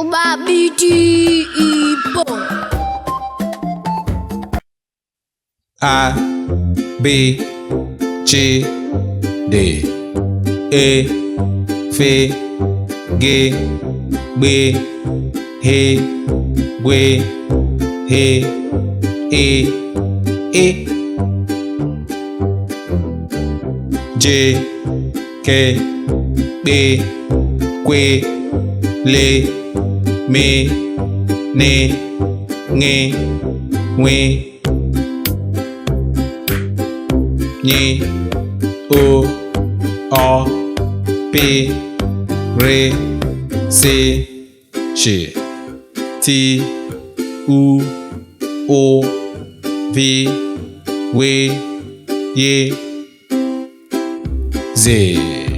Ụgbọ Abidii Igbo. A B C D E F G B H W H I I J K B Q L M N Ng Nwe Nyi O O P R C Sh T U O V W Y Z